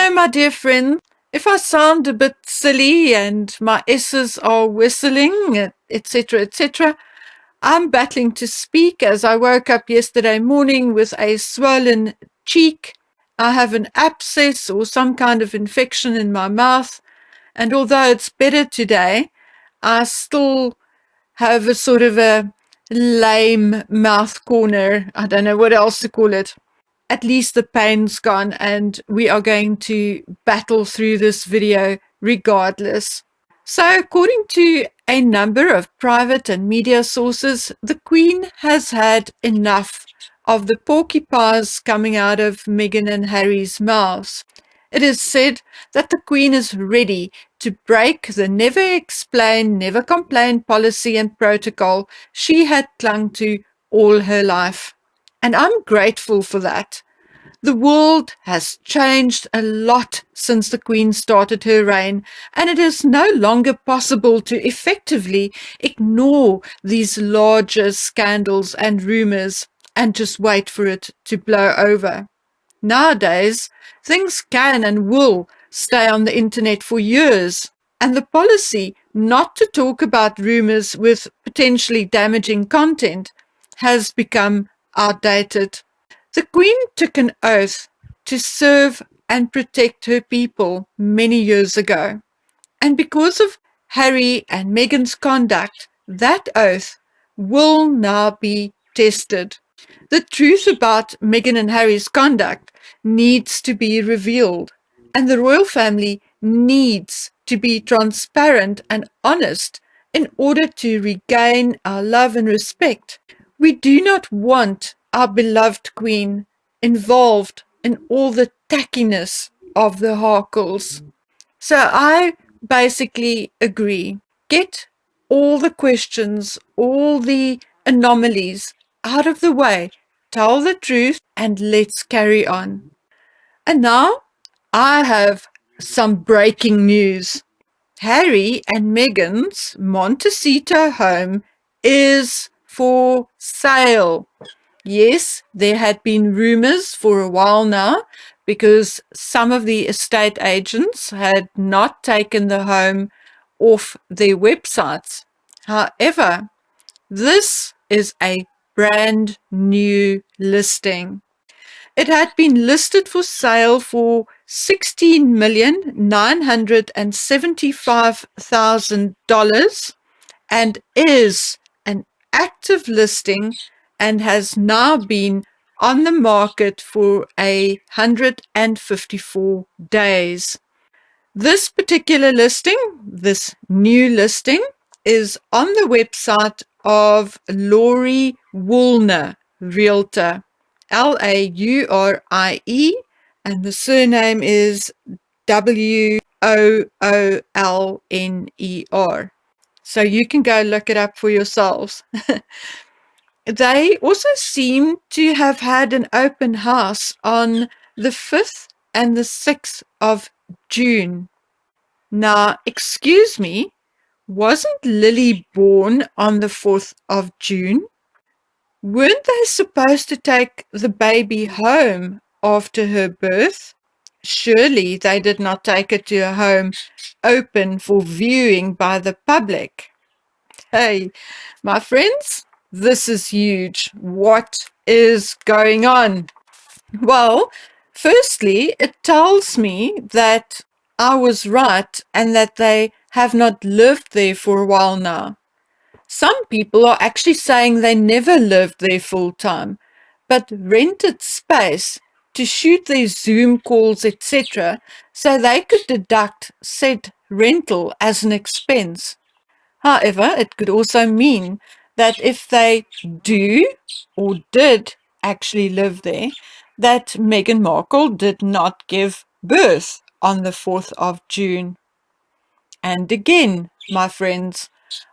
Hello, my dear friend. If I sound a bit silly and my S's are whistling, etc., etc., I'm battling to speak as I woke up yesterday morning with a swollen cheek. I have an abscess or some kind of infection in my mouth, and although it's better today, I still have a sort of a lame mouth corner. I don't know what else to call it. At least the pain's gone, and we are going to battle through this video regardless. So, according to a number of private and media sources, the Queen has had enough of the porcupines coming out of Meghan and Harry's mouths. It is said that the Queen is ready to break the never explain, never complain policy and protocol she had clung to all her life. And I'm grateful for that. The world has changed a lot since the Queen started her reign, and it is no longer possible to effectively ignore these larger scandals and rumors and just wait for it to blow over. Nowadays, things can and will stay on the internet for years, and the policy not to talk about rumors with potentially damaging content has become outdated. The Queen took an oath to serve and protect her people many years ago, and because of Harry and Meghan's conduct, that oath will now be tested. The truth about Meghan and Harry's conduct needs to be revealed, and the royal family needs to be transparent and honest in order to regain our love and respect. We do not want our beloved Queen involved in all the tackiness of the Harkles. So I basically agree. Get all the questions, all the anomalies out of the way. Tell the truth and let's carry on. And now I have some breaking news. Harry and Meghan's Montecito home is for sale. Yes, there had been rumors for a while now because some of the estate agents had not taken the home off their websites. However, this is a brand new listing. It had been listed for sale for $16,975,000 and is an active listing and has now been on the market for 154 days. This particular listing, this new listing, is on the website of Laurie Woolner Realtor, Laurie, and the surname is Woolner. So you can go look it up for yourselves. They also seem to have had an open house on the 5th and the 6th of June. Now, excuse me, wasn't Lily born on the 4th of June? Weren't they supposed to take the baby home after her birth? Surely they did not take her to a home open for viewing by the public. Hey, my friends, this is huge. What is going on? Well, firstly, it tells me that I was right and that they have not lived there for a while now. Some people are actually saying they never lived there full time, but rented space to shoot their Zoom calls, etc., so they could deduct said rental as an expense. However, it could also mean that if they do or did actually live there, that Meghan Markle did not give birth on the 4th of June. And again, my friends,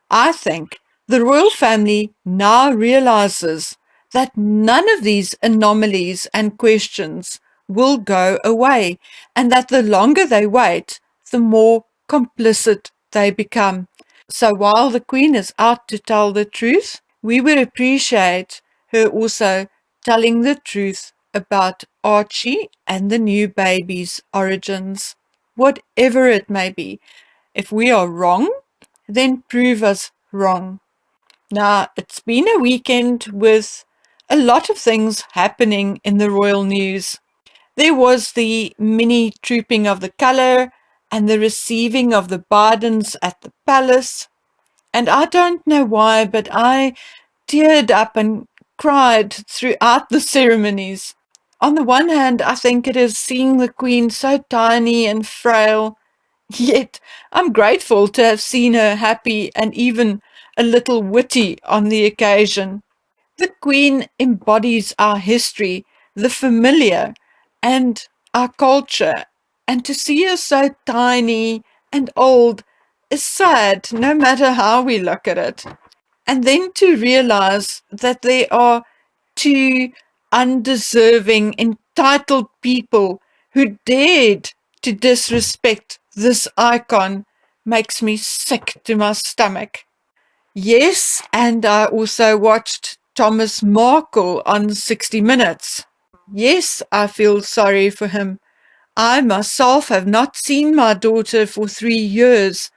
I think the royal family now realizes that none of these anomalies and questions will go away, and that the longer they wait, the more complicit they become. So while the Queen is out to tell the truth, we would appreciate her also telling the truth about Archie and the new baby's origins, whatever it may be. If we are wrong, then prove us wrong. Now, it's been a weekend with a lot of things happening in the royal news. There was the mini trooping of the colour and the receiving of the Bidens at the palace. And I don't know why, but I teared up and cried throughout the ceremonies. On the one hand, I think it is seeing the Queen so tiny and frail, yet I'm grateful to have seen her happy and even a little witty on the occasion. The Queen embodies our history, the familiar, and our culture, and to see her so tiny and old is sad no matter how we look at it. And then to realize that there are two undeserving, entitled people who dared to disrespect this icon makes me sick to my stomach. Yes, and I also watched Thomas Markle on 60 Minutes. Yes, I feel sorry for him. I myself have not seen my daughter for 3 years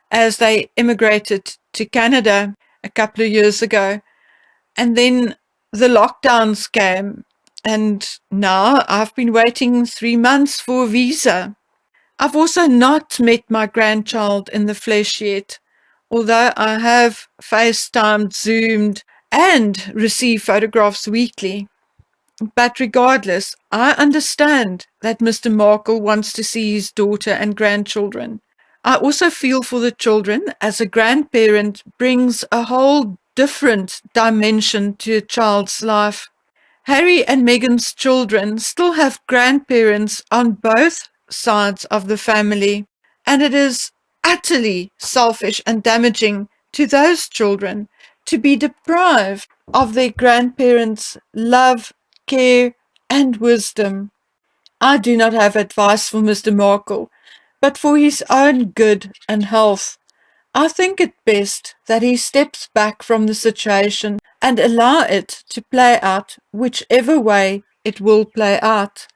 as they immigrated to Canada a couple of years ago. And then the lockdowns came, and now I've been waiting 3 months for a visa. I've also not met my grandchild in the flesh yet, although I have FaceTimed, Zoomed, and received photographs weekly. But regardless, I understand that Mr. Markle wants to see his daughter and grandchildren. I also feel for the children, as a grandparent brings a whole different dimension to a child's life. Harry and Meghan's children still have grandparents on both sides of the family, and it is utterly selfish and damaging to those children to be deprived of their grandparents' love, care, and wisdom. I do not have advice for Mr. Markle, but for his own good and health, I think it best that he steps back from the situation and allow it to play out whichever way it will play out.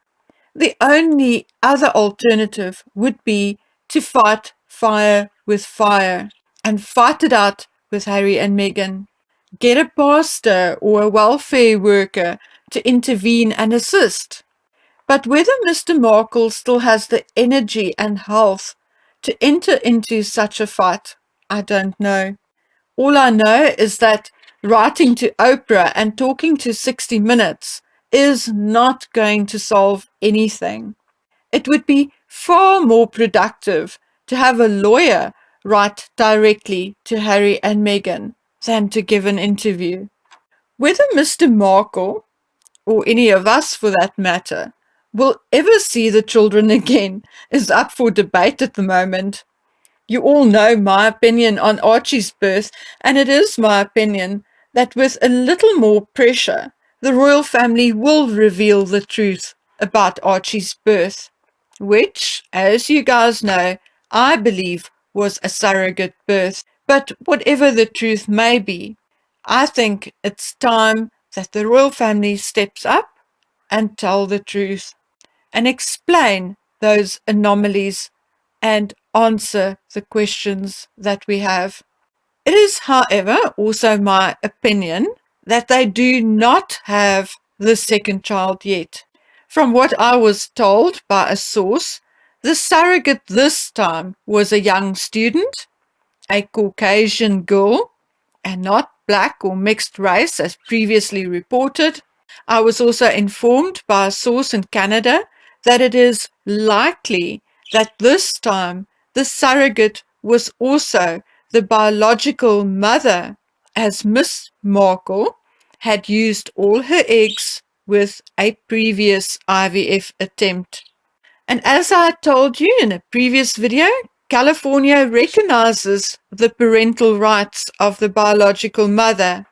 The only other alternative would be to fight fire with fire and fight it out with Harry and Meghan. Get a pastor or a welfare worker to intervene and assist. But whether Mr. Markle still has the energy and health to enter into such a fight, I don't know. All I know is that writing to Oprah and talking to 60 Minutes is not going to solve anything. It would be far more productive to have a lawyer write directly to Harry and Meghan than to give an interview. Whether Mr. Markle, or any of us for that matter, will ever see the children again is up for debate at the moment. You all know my opinion on Archie's birth, and it is my opinion that with a little more pressure, the royal family will reveal the truth about Archie's birth, which, as you guys know, I believe was a surrogate birth. But whatever the truth may be, I think it's time that the royal family steps up and tell the truth and explain those anomalies and answer the questions that we have. It is, however, also my opinion that they do not have the second child yet. From what I was told by a source, the surrogate this time was a young student, a Caucasian girl, and not black or mixed race as previously reported. I was also informed by a source in Canada that it is likely that this time the surrogate was also the biological mother, as Miss Markle had used all her eggs with a previous IVF attempt. And as I told you in a previous video, California recognizes the parental rights of the biological mother,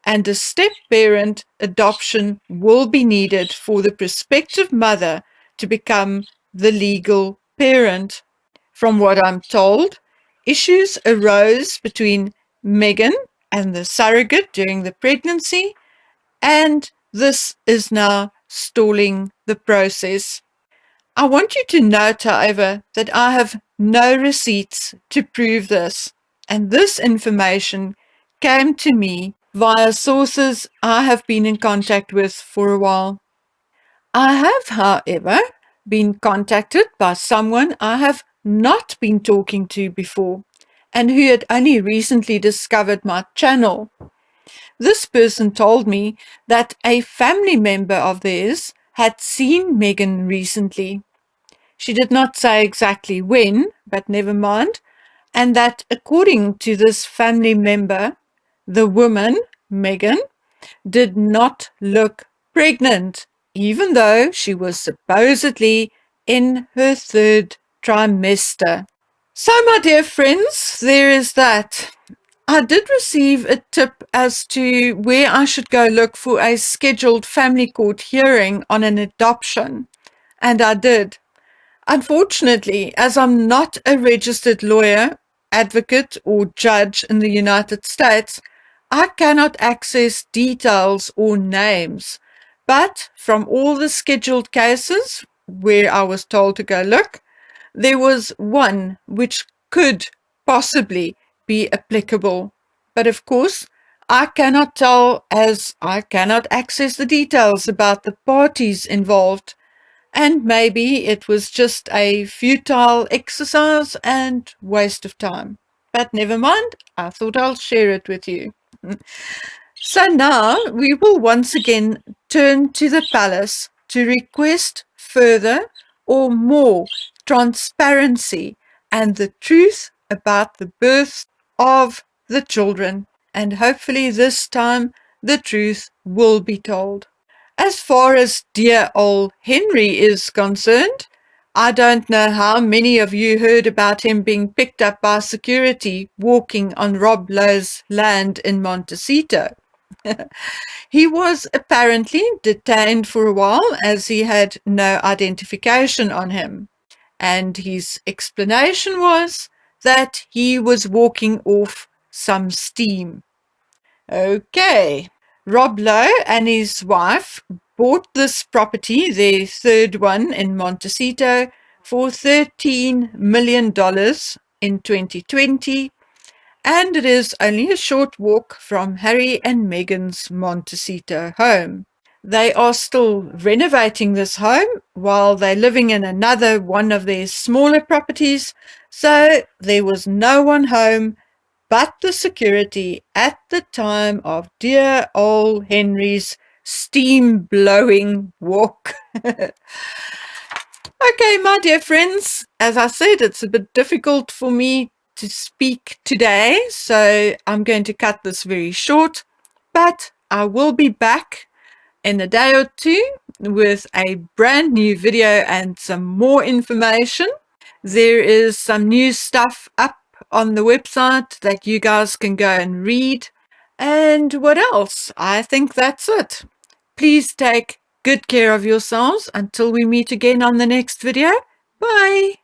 and a step-parent adoption will be needed for the prospective mother to become the legal parent. From what I'm told, issues arose between Meghan and the surrogate during the pregnancy, and this is now stalling the process. I want you to note, however, that I have no receipts to prove this, and this information came to me via sources I have been in contact with for a while. I have, however, been contacted by someone I have not been talking to before and who had only recently discovered my channel. This person told me that a family member of theirs had seen Megan recently. She did not say exactly when, but never mind, and that according to this family member, the woman, Megan, did not look pregnant, even though she was supposedly in her third trimester. So, my dear friends, there is that. I did receive a tip as to where I should go look for a scheduled family court hearing on an adoption, and I did. Unfortunately, as I'm not a registered lawyer, advocate, or judge in the United States, I cannot access details or names. But from all the scheduled cases where I was told to go look, there was one which could possibly be applicable. But of course, I cannot tell as I cannot access the details about the parties involved. And maybe it was just a futile exercise and waste of time. But never mind, I thought I'll share it with you. So now we will once again turn to the palace to request further or more transparency and the truth about the birth of the children. And hopefully this time the truth will be told. As far as dear old Henry is concerned, I don't know how many of you heard about him being picked up by security walking on Rob Lowe's land in Montecito. He was apparently detained for a while as he had no identification on him, and his explanation was that he was walking off some steam. Okay. Rob Lowe and his wife bought this property, their third one in Montecito, for $13 million in 2020, and it is only a short walk from Harry and Meghan's Montecito home. They are still renovating this home while they're living in another one of their smaller properties, so there was no one home but the security at the time of dear old Henry's steam-blowing walk. Okay, my dear friends, as I said, it's a bit difficult for me to speak today, so I'm going to cut this very short, but I will be back in a day or two with a brand new video and some more information. There is some new stuff up on the website that you guys can go and read. And what else? I think that's it. Please take good care of yourselves until we meet again on the next video. Bye.